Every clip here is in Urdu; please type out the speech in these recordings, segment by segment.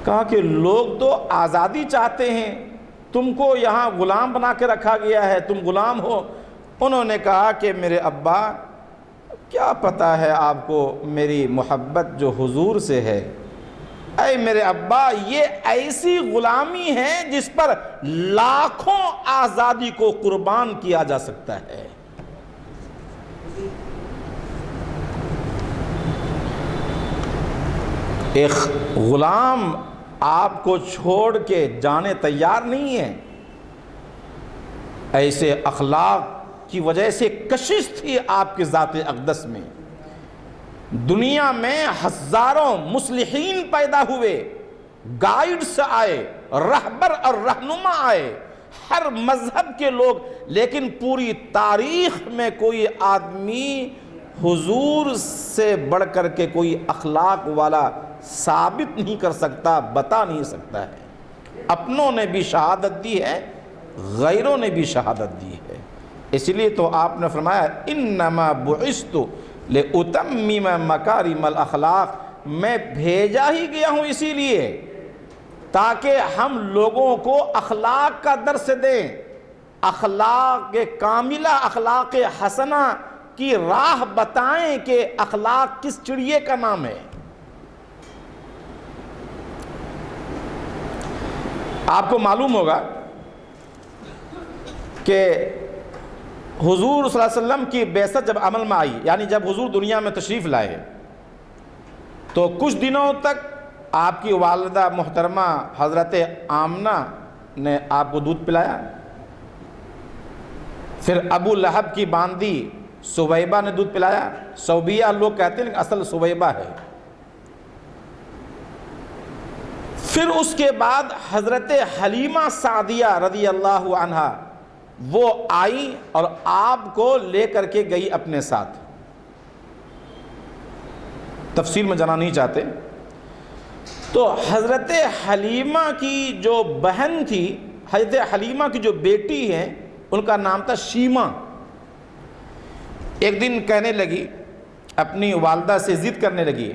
کہا کہ لوگ تو آزادی چاہتے ہیں، تم کو یہاں غلام بنا کے رکھا گیا ہے، تم غلام ہو۔ انہوں نے کہا کہ میرے ابا، کیا پتہ ہے آپ کو میری محبت جو حضور سے ہے۔ اے میرے ابا، یہ ایسی غلامی ہے جس پر لاکھوں آزادی کو قربان کیا جا سکتا ہے۔ ایک غلام آپ کو چھوڑ کے جانے تیار نہیں ہے۔ ایسے اخلاق کی وجہ سے کشش تھی آپ کے ذات اقدس میں۔ دنیا میں ہزاروں مصلحین پیدا ہوئے، گائیڈز آئے، رہبر اور رہنما آئے، ہر مذہب کے لوگ، لیکن پوری تاریخ میں کوئی آدمی حضور سے بڑھ کر کے کوئی اخلاق والا ثابت نہیں کر سکتا، بتا نہیں سکتا ہے۔ اپنوں نے بھی شہادت دی ہے، غیروں نے بھی شہادت دی ہے۔ اس لیے تو آپ نے فرمایا انما بعثت لأتمم مکارم الاخلاق، میں بھیجا ہی گیا ہوں اسی لیے تاکہ ہم لوگوں کو اخلاق کا درس دیں، اخلاق کاملہ، اخلاق حسنہ کی راہ بتائیں کہ اخلاق کس چڑیے کا نام ہے۔ آپ کو معلوم ہوگا کہ حضور صلی اللہ علیہ وسلم کی بعثت جب عمل میں آئی، یعنی جب حضور دنیا میں تشریف لائے، تو کچھ دنوں تک آپ کی والدہ محترمہ حضرت آمنہ نے آپ کو دودھ پلایا، پھر ابو لہب کی باندی سویبہ نے دودھ پلایا۔ صوبیہ لوگ کہتے ہیں کہ اصل سویبہ ہے۔ پھر اس کے بعد حضرت حلیمہ سعدیہ رضی اللہ عنہا وہ آئی اور آپ کو لے کر کے گئی اپنے ساتھ۔ تفصیل میں جانا نہیں چاہتے۔ تو حضرت حلیمہ کی جو بہن تھی، حضرت حلیمہ کی جو بیٹی ہے، ان کا نام تھا شیمہ۔ ایک دن کہنے لگی، اپنی والدہ سے ضد کرنے لگی،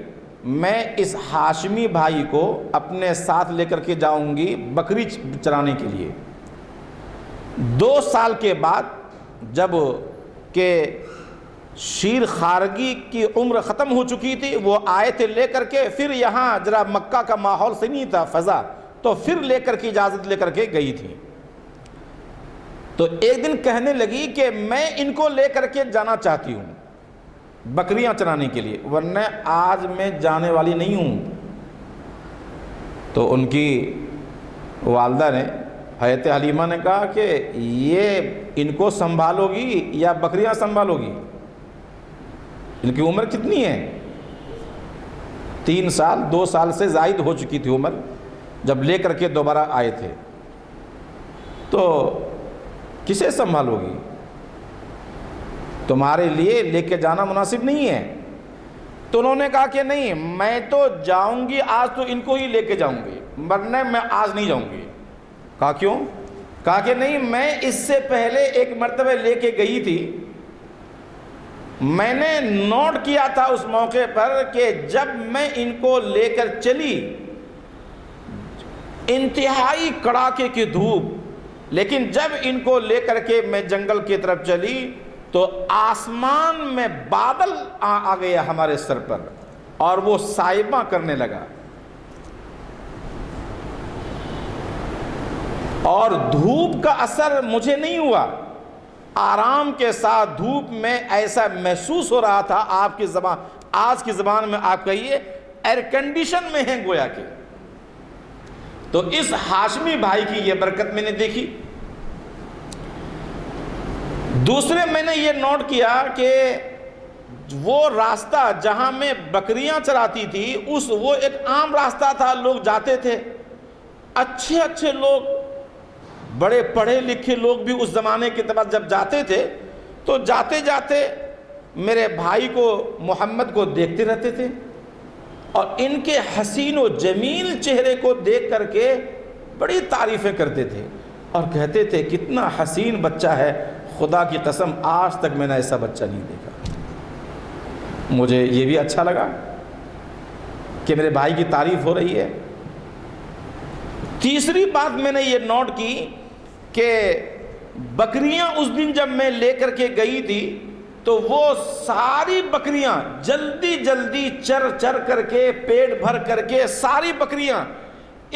میں اس ہاشمی بھائی کو اپنے ساتھ لے کر کے جاؤں گی بکری چرانے کے لیے۔ 2 سال کے بعد جب کہ شیر خارگی کی عمر ختم ہو چکی تھی، وہ آئے تھے لے کر کے، پھر یہاں ذرا مکہ کا ماحول صحیح نہیں تھا، فضا، تو پھر لے کر کے اجازت لے کر کے گئی تھی۔ تو ایک دن کہنے لگی کہ میں ان کو لے کر کے جانا چاہتی ہوں بکریاں چرانے کے لیے، ورنہ آج میں جانے والی نہیں ہوں۔ تو ان کی والدہ نے، حضرت حلیمہ نے کہا کہ یہ ان کو سنبھالو گی یا بکریاں سنبھالو گی؟ ان کی عمر کتنی ہے؟ 3 سال، 2 سال سے زائد ہو چکی تھی عمر جب لے کر کے دوبارہ آئے تھے۔ تو کسے سنبھالو گی؟ تمہارے لیے لے کے جانا مناسب نہیں ہے۔ تو انہوں نے کہا کہ نہیں، میں تو جاؤں گی آج، تو ان کو ہی لے کے جاؤں گی، ورنہ میں آج نہیں جاؤں گی۔ کہا کیوں؟ کہا کہ نہیں، میں اس سے پہلے ایک مرتبہ لے کے گئی تھی، میں نے نوٹ کیا تھا اس موقع پر کہ جب میں ان کو لے کر چلی، انتہائی کڑاکے کی دھوپ، لیکن جب ان کو لے کر کے میں جنگل کی طرف چلی تو آسمان میں بادل آ گیا ہمارے سر پر اور وہ سائبہ کرنے لگا، اور دھوپ کا اثر مجھے نہیں ہوا، آرام کے ساتھ دھوپ میں ایسا محسوس ہو رہا تھا، آپ کی زبان، آج کی زبان میں آپ کہیے ایئر کنڈیشن میں ہیں گویا کہ۔ تو اس ہاشمی بھائی کی یہ برکت میں نے دیکھی۔ دوسرے میں نے یہ نوٹ کیا کہ وہ راستہ جہاں میں بکریاں چراتی تھی، وہ ایک عام راستہ تھا، لوگ جاتے تھے، اچھے اچھے لوگ، بڑے پڑھے لکھے لوگ بھی اس زمانے کے طرف جب جاتے تھے تو جاتے جاتے میرے بھائی کو، محمد کو دیکھتے رہتے تھے، اور ان کے حسین و جمیل چہرے کو دیکھ کر کے بڑی تعریفیں کرتے تھے اور کہتے تھے کتنا حسین بچہ ہے، خدا کی قسم آج تک میں نے ایسا بچہ نہیں دیکھا۔ مجھے یہ بھی اچھا لگا کہ میرے بھائی کی تعریف ہو رہی ہے۔ تیسری بات میں نے یہ نوٹ کی کہ بکریاں اس دن جب میں لے کر کے گئی تھی تو وہ ساری بکریاں جلدی جلدی چر چر کر کے پیٹ بھر کر کے ساری بکریاں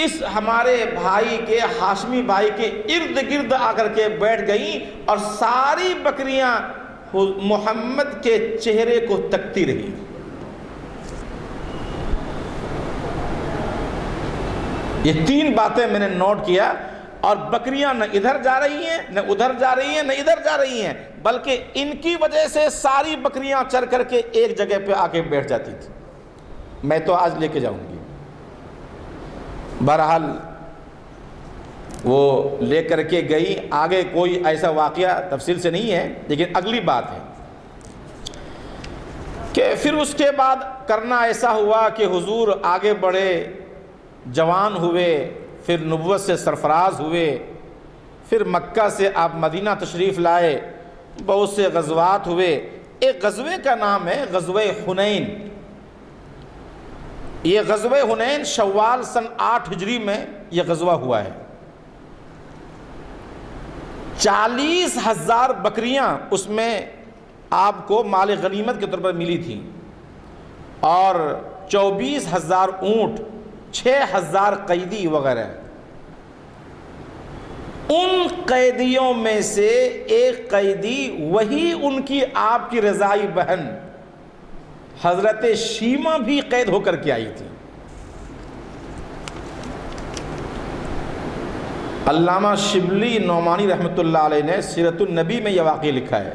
اس ہمارے بھائی کے ہاشمی بھائی کے ارد گرد آ کر کے بیٹھ گئیں اور ساری بکریاں محمد کے چہرے کو تکتی رہی. یہ تین باتیں میں نے نوٹ کیا. اور بکریاں نہ ادھر جا رہی ہیں نہ ادھر جا رہی ہیں نہ ادھر جا رہی ہیں، بلکہ ان کی وجہ سے ساری بکریاں چر کر کے ایک جگہ پہ آ کے بیٹھ جاتی تھی. میں تو آج لے کے جاؤں گی. بہرحال وہ لے کر کے گئی. آگے کوئی ایسا واقعہ تفصیل سے نہیں ہے، لیکن اگلی بات ہے کہ پھر اس کے بعد کرنا ایسا ہوا کہ حضور آگے بڑھے، جوان ہوئے، پھر نبوت سے سرفراز ہوئے، پھر مکہ سے آپ مدینہ تشریف لائے، بہت سے غزوات ہوئے. ایک غزوے کا نام ہے غزوہ حنین. یہ غزوہ حنین شوال سن 8 ہجری میں یہ غزوہ ہوا ہے. 40,000 بکریاں اس میں آپ کو مال غنیمت کے طور پر ملی تھیں، اور 24,000 اونٹ، 6,000 قیدی وغیرہ. ان قیدیوں میں سے ایک قیدی وہی ان کی آپ کی رضائی بہن حضرت شیمہ بھی قید ہو کر کے آئی تھی. علامہ شبلی نعمانی رحمۃ اللہ علیہ نے سیرت النبی میں یہ واقعہ لکھا ہے.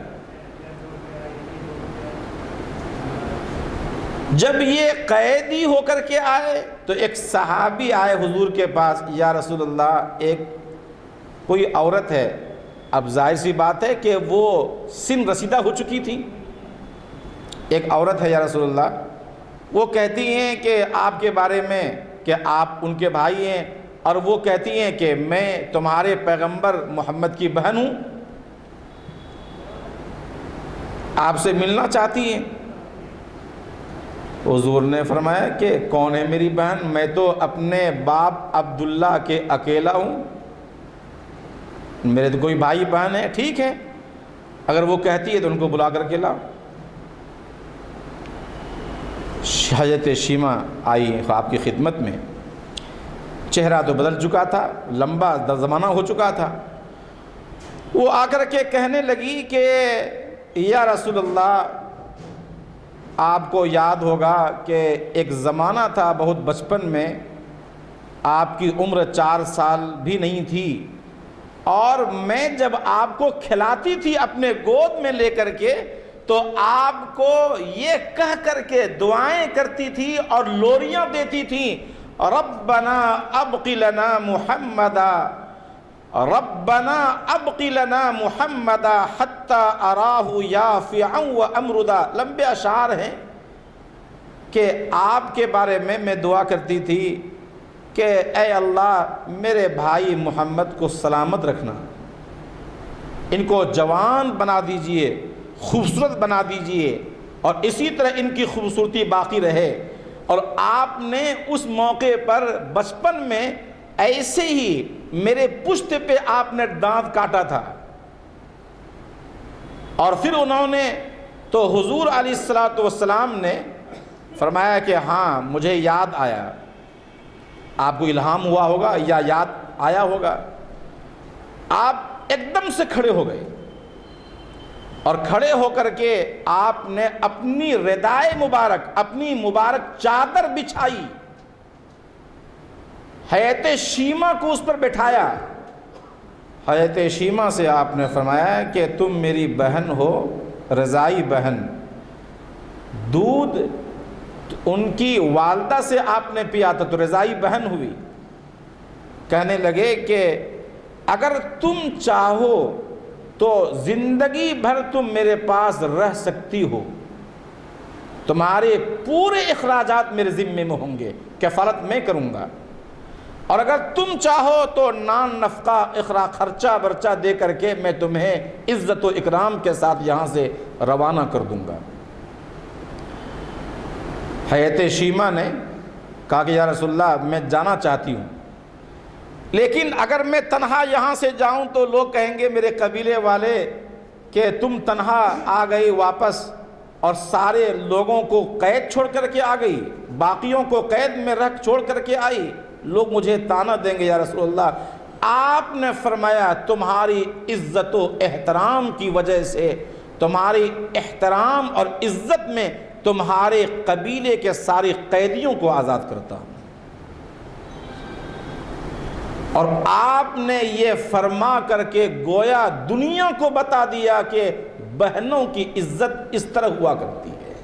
جب یہ قیدی ہو کر کے آئے تو ایک صحابی آئے حضور کے پاس، یا رسول اللہ ایک کوئی عورت ہے، اب ظاہر سی بات ہے کہ وہ سن رسیدہ ہو چکی تھی. ایک عورت ہے یا رسول اللہ، وہ کہتی ہیں کہ آپ کے بارے میں کہ آپ ان کے بھائی ہیں، اور وہ کہتی ہیں کہ میں تمہارے پیغمبر محمد کی بہن ہوں، آپ سے ملنا چاہتی ہیں. حضور نے فرمایا کہ کون ہے میری بہن؟ میں تو اپنے باپ عبداللہ کے اکیلا ہوں، میرے تو کوئی بھائی بہن ہے. ٹھیک ہے، اگر وہ کہتی ہے تو ان کو بلا کر کے لاؤ. حضرت شیمہ آئی آپ کی خدمت میں. چہرہ تو بدل چکا تھا، لمبا زمانہ ہو چکا تھا. وہ آ کر کے کہنے لگی کہ یا رسول اللہ، آپ کو یاد ہوگا کہ ایک زمانہ تھا بہت بچپن میں، آپ کی عمر 4 سال بھی نہیں تھی، اور میں جب آپ کو کھلاتی تھی اپنے گود میں لے کر کے تو آپ کو یہ کہہ کر کے دعائیں کرتی تھی اور لوریاں دیتی تھی، ربنا ابق لنا محمدا، ربنا ابق لنا محمدا حتی اراہ یافعا وامردا. لمبے اشعار ہیں کہ آپ کے بارے میں دعا کرتی تھی کہ اے اللہ میرے بھائی محمد کو سلامت رکھنا، ان کو جوان بنا دیجئے، خوبصورت بنا دیجئے، اور اسی طرح ان کی خوبصورتی باقی رہے. اور آپ نے اس موقع پر بچپن میں ایسے ہی میرے پشت پہ آپ نے دانت کاٹا تھا. اور پھر انہوں نے تو حضور علیہ الصلوۃ والسلام نے فرمایا کہ ہاں مجھے یاد آیا. آپ کو الہام ہوا ہوگا یا یاد آیا ہوگا. آپ ایک دم سے کھڑے ہو گئے، اور کھڑے ہو کر کے آپ نے اپنی ردائے مبارک، اپنی مبارک چادر بچھائی، حضرت شیمہ کو اس پر بٹھایا. حضرت شیمہ سے آپ نے فرمایا کہ تم میری بہن ہو، رضائی بہن. دودھ ان کی والدہ سے آپ نے پیا تھا تو رضائی بہن ہوئی. کہنے لگے کہ اگر تم چاہو تو زندگی بھر تم میرے پاس رہ سکتی ہو، تمہارے پورے اخراجات میرے ذمے میں ہوں گے، کفالت میں کروں گا. اور اگر تم چاہو تو نان نفقہ خرچہ برچہ دے کر کے میں تمہیں عزت و اکرام کے ساتھ یہاں سے روانہ کر دوں گا. حضرت شیمہ نے کہا کہ یا رسول اللہ میں جانا چاہتی ہوں. لیکن اگر میں تنہا یہاں سے جاؤں تو لوگ کہیں گے میرے قبیلے والے کہ تم تنہا آ گئی واپس اور سارے لوگوں کو قید چھوڑ کر کے آ گئی، باقیوں کو قید میں رکھ چھوڑ کر کے آئی، لوگ مجھے طعنہ دیں گے یا رسول اللہ۔ آپ نے فرمایا تمہاری عزت و احترام کی وجہ سے، تمہاری احترام اور عزت میں تمہارے قبیلے کے سارے قیدیوں کو آزاد کرتا ہوں۔ اور آپ نے یہ فرما کر کے گویا دنیا کو بتا دیا کہ بہنوں کی عزت اس طرح ہوا کرتی ہے۔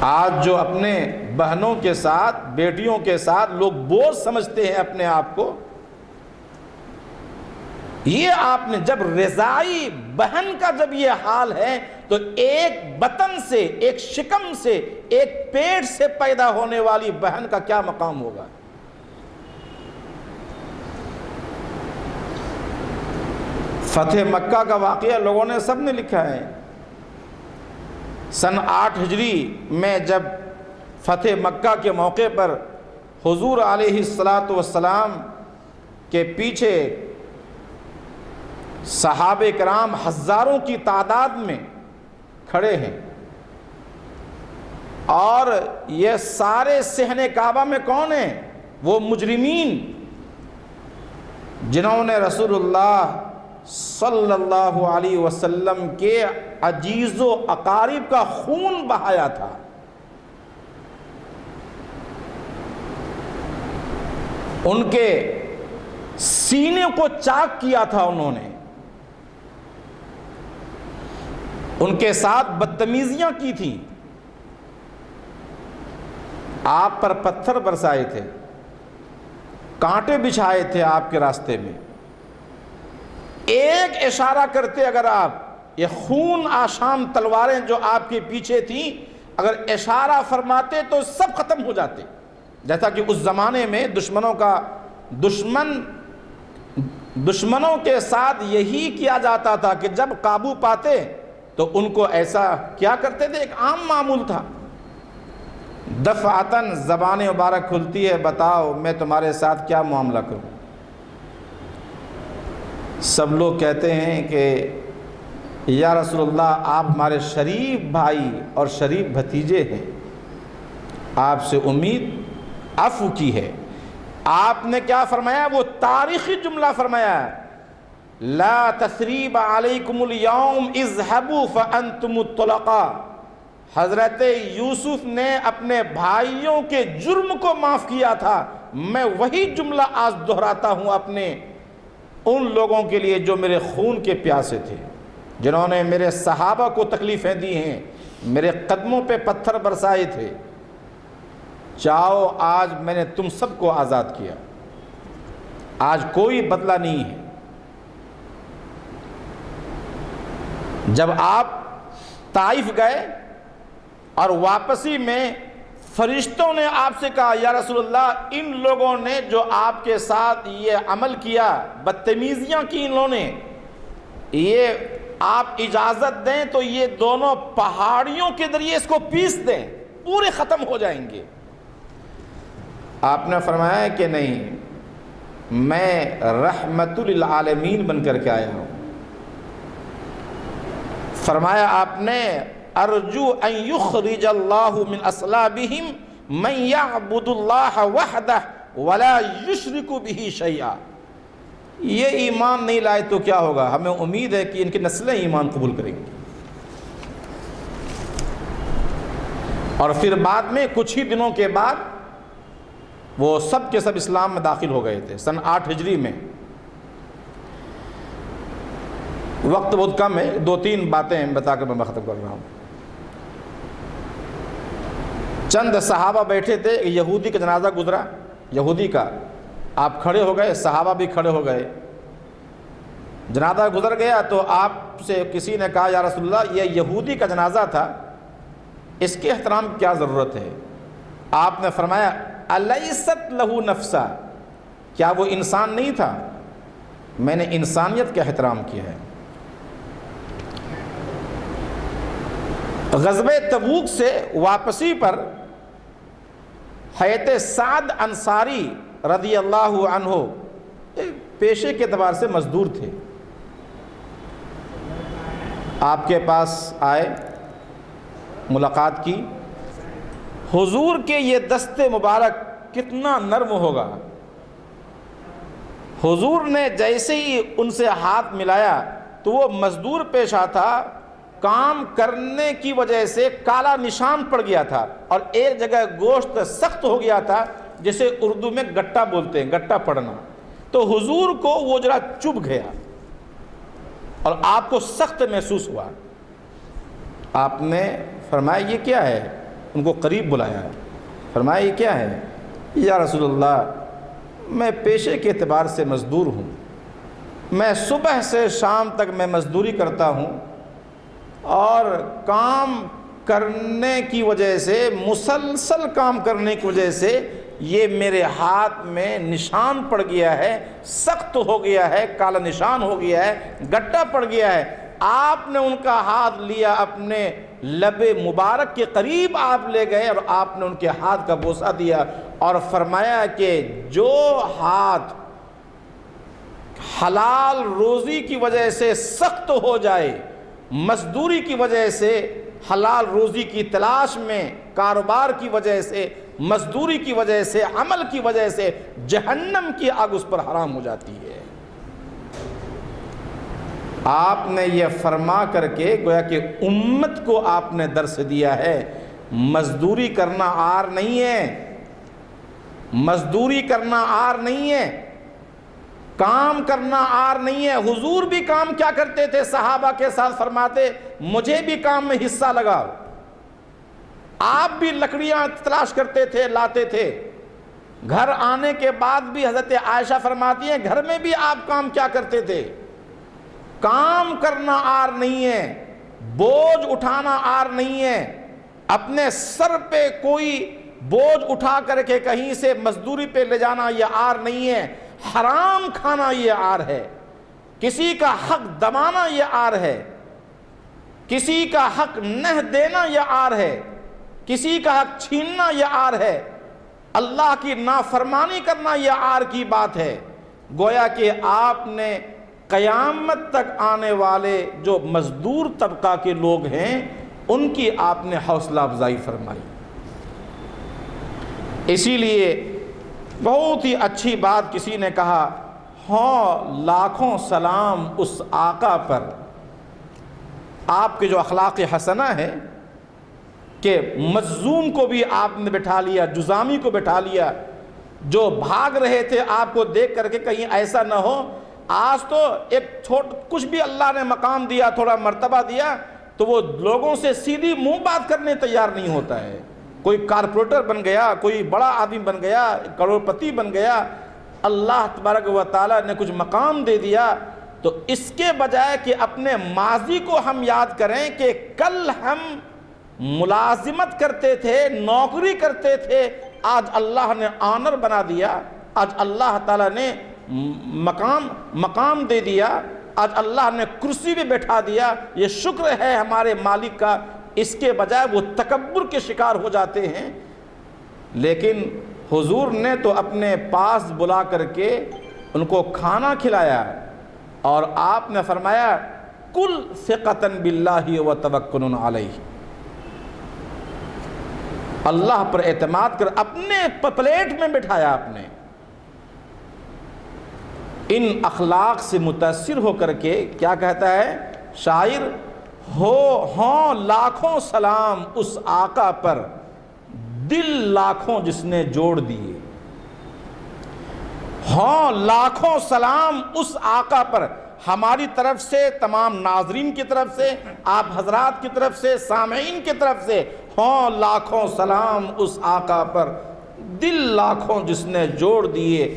آج جو اپنے بہنوں کے ساتھ، بیٹیوں کے ساتھ لوگ بوجھ سمجھتے ہیں اپنے آپ کو، یہ آپ نے جب رضائی بہن کا جب یہ حال ہے تو ایک بطن سے، ایک شکم سے، ایک پیٹ سے پیدا ہونے والی بہن کا کیا مقام ہوگا؟ فتح مکہ کا واقعہ لوگوں نے سب نے لکھا ہے۔ سن 8 ہجری میں جب فتح مکہ کے موقع پر حضور علیہ الصلاۃ والسلام کے پیچھے صحابہ کرام ہزاروں کی تعداد میں کھڑے ہیں، اور یہ سارے صحن کعبہ میں کون ہیں؟ وہ مجرمین جنہوں نے رسول اللہ صلی اللہ علیہ وسلم کے عزیز و اقارب کا خون بہایا تھا۔ ان کے سینے کو چاک کیا تھا انہوں نے، ان کے ساتھ بدتمیزیاں کی تھیں، آپ پر پتھر برسائے تھے، کانٹے بچھائے تھے آپ کے راستے میں۔ ایک اشارہ کرتے اگر آپ، یہ خون آشام تلواریں جو آپ کے پیچھے تھیں، اگر اشارہ فرماتے تو سب ختم ہو جاتے۔ جیسا کہ اس زمانے میں دشمنوں کے ساتھ یہی کیا جاتا تھا کہ جب قابو پاتے تو ان کو ایسا کیا کرتے تھے، ایک عام معمول تھا، دفعتاً زبان مبارک کھلتی ہے، بتاؤ میں تمہارے ساتھ کیا معاملہ کروں؟ سب لوگ کہتے ہیں کہ یا رسول اللہ آپ ہمارے شریف بھائی اور شریف بھتیجے ہیں، آپ سے امید عفو کی ہے۔ آپ نے کیا فرمایا؟ وہ تاریخی جملہ فرمایا، لا تثریب علیکم اليوم اذهبوا فانتم الطلقاء۔ حضرت یوسف نے اپنے بھائیوں کے جرم کو معاف کیا تھا، میں وہی جملہ آج دہراتا ہوں اپنے ان لوگوں کے لیے جو میرے خون کے پیاسے تھے، جنہوں نے میرے صحابہ کو تکلیفیں دی ہیں، میرے قدموں پہ پتھر برسائے تھے۔ چاہو آج میں نے تم سب کو آزاد کیا، آج کوئی بدلہ نہیں ہے۔ جب آپ طائف گئے اور واپسی میں فرشتوں نے آپ سے کہا یا رسول اللہ ان لوگوں نے جو آپ کے ساتھ یہ عمل کیا، بدتمیزیاں کی انہوں نے، یہ آپ اجازت دیں تو یہ دونوں پہاڑیوں کے ذریعے اس کو پیس دیں، پورے ختم ہو جائیں گے۔ آپ نے فرمایا کہ نہیں، میں رحمت للعالمین بن کر کے آیا ہوں۔ فرمایا آپ نے ارجو ان یخرج اللہ من اصلابہم من یعبد اللہ وحدہ ولا یشرک بہ شیئا۔ یہ ایمان نہیں لائے تو کیا ہوگا؟ ہمیں امید ہے کہ ان کی نسلیں ایمان قبول کریں گی۔ اور پھر بعد میں کچھ ہی دنوں کے بعد وہ سب کے سب اسلام میں داخل ہو گئے تھے۔ سن 8 ہجری میں، وقت بہت کم ہے، 2-3 باتیں بتا کر میں ختم کر رہا ہوں۔ چند صحابہ بیٹھے تھے، یہودی کا جنازہ گزرا، یہودی کا، آپ کھڑے ہو گئے، صحابہ بھی کھڑے ہو گئے، جنازہ گزر گیا تو آپ سے کسی نے کہا یا رسول اللہ یہ یہودی کا جنازہ تھا، اس کے احترام کی کیا ضرورت ہے؟ آپ نے فرمایا الیست لہ نفسا، کیا وہ انسان نہیں تھا؟ میں نے انسانیت کا احترام کیا ہے۔ غزوہ تبوک سے واپسی پر حضرت سعد انصاری رضی اللہ عنہ پیشے کے اعتبار سے مزدور تھے، آپ کے پاس آئے، ملاقات کی۔ حضور کے یہ دست مبارک کتنا نرم ہوگا، حضور نے جیسے ہی ان سے ہاتھ ملایا تو وہ مزدور پیشہ تھا، کام کرنے کی وجہ سے کالا نشان پڑ گیا تھا اور ایک جگہ گوشت سخت ہو گیا تھا، جسے اردو میں گٹا بولتے ہیں، گٹا پڑنا۔ تو حضور کو وہ ذرا چبھ گیا اور آپ کو سخت محسوس ہوا۔ آپ نے فرمایا یہ کیا ہے؟ ان کو قریب بلایا، فرمایا یہ کیا ہے؟ یا رسول اللہ، میں پیشے کے اعتبار سے مزدور ہوں، میں صبح سے شام تک میں مزدوری کرتا ہوں اور کام کرنے کی وجہ سے، مسلسل کام کرنے کی وجہ سے یہ میرے ہاتھ میں نشان پڑ گیا ہے، سخت ہو گیا ہے، کالا نشان ہو گیا ہے، گٹا پڑ گیا ہے۔ آپ نے ان کا ہاتھ لیا، اپنے لب مبارک کے قریب آپ لے گئے اور آپ نے ان کے ہاتھ کا بوسہ دیا اور فرمایا کہ جو ہاتھ حلال روزی کی وجہ سے سخت ہو جائے، مزدوری کی وجہ سے، حلال روزی کی تلاش میں، کاروبار کی وجہ سے، مزدوری کی وجہ سے، عمل کی وجہ سے، جہنم کی آگ اس پر حرام ہو جاتی ہے۔ آپ نے یہ فرما کر کے گویا کہ امت کو آپ نے درس دیا ہے، مزدوری کرنا عار نہیں ہے، مزدوری کرنا عار نہیں ہے، کام کرنا عار نہیں ہے۔ حضور بھی کام کیا کرتے تھے؟ صحابہ کے ساتھ فرماتے مجھے بھی کام میں حصہ لگاؤ۔ آپ بھی لکڑیاں تلاش کرتے تھے، لاتے تھے۔ گھر آنے کے بعد بھی حضرت عائشہ فرماتی ہیں گھر میں بھی آپ کام کیا کرتے تھے؟ کام کرنا عار نہیں ہے، بوجھ اٹھانا عار نہیں ہے، اپنے سر پہ کوئی بوجھ اٹھا کر کے کہیں سے مزدوری پہ لے جانا یہ عار نہیں ہے، حرام کھانا یہ عار ہے، کسی کا حق دبانا یہ عار ہے، کسی کا حق نہ دینا یہ عار ہے، کسی کا حق چھیننا یہ عار ہے، اللہ کی نافرمانی کرنا یہ عار کی بات ہے۔ گویا کہ آپ نے قیامت تک آنے والے جو مزدور طبقہ کے لوگ ہیں ان کی آپ نے حوصلہ افزائی فرمائی۔ اسی لیے بہت ہی اچھی بات کسی نے کہا، ہاں لاکھوں سلام اس آقا پر، آپ کے جو اخلاق حسنہ ہے کہ مظلوم کو بھی آپ نے بٹھا لیا، جزامی کو بٹھا لیا، جو بھاگ رہے تھے آپ کو دیکھ کر کے کہیں ایسا نہ ہو آج تو ایک کچھ بھی اللہ نے مقام دیا، تھوڑا مرتبہ دیا تو وہ لوگوں سے سیدھی منہ بات کرنے تیار نہیں ہوتا ہے۔ کوئی کارپوریٹر بن گیا، کوئی بڑا آدمی بن گیا، کروڑپتی بن گیا، اللہ تبارک و تعالیٰ نے کچھ مقام دے دیا تو اس کے بجائے کہ اپنے ماضی کو ہم یاد کریں کہ کل ہم ملازمت کرتے تھے، نوکری کرتے تھے، آج اللہ نے آنر بنا دیا، آج اللہ تعالیٰ نے مقام دے دیا، آج اللہ نے کرسی پہ بیٹھا دیا، یہ شکر ہے ہمارے مالک کا۔ اس کے بجائے وہ تکبر کے شکار ہو جاتے ہیں۔ لیکن حضور نے تو اپنے پاس بلا کر کے ان کو کھانا کھلایا اور آپ نے فرمایا کل ثقۃ باللہ وتوکل علیہ، اللہ پر اعتماد کر، اپنے پلیٹ میں بٹھایا آپ نے۔ ان اخلاق سے متاثر ہو کر کے کیا کہتا ہے شاعر، ہوں لاکھوں سلام اس آقا پر، دل لاکھوں جس نے جوڑ دیے۔ ہوں لاکھوں سلام اس آقا پر، ہماری طرف سے، تمام ناظرین کی طرف سے، آپ حضرات کی طرف سے، سامعین کی طرف سے، ہوں لاکھوں سلام اس آقا پر، دل لاکھوں جس نے جوڑ دیے،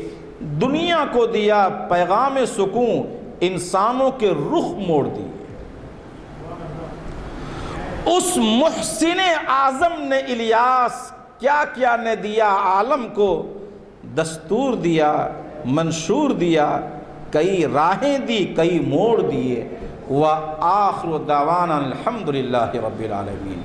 دنیا کو دیا پیغام سکون، انسانوں کے رخ موڑ دیے۔ اس محسن اعظم نے الیاس کیا کیا نے دیا عالم کو، دستور دیا، منشور دیا، کئی راہیں دی، کئی موڑ دیے۔ وآخر دعوانا الحمدللہ رب العالمین۔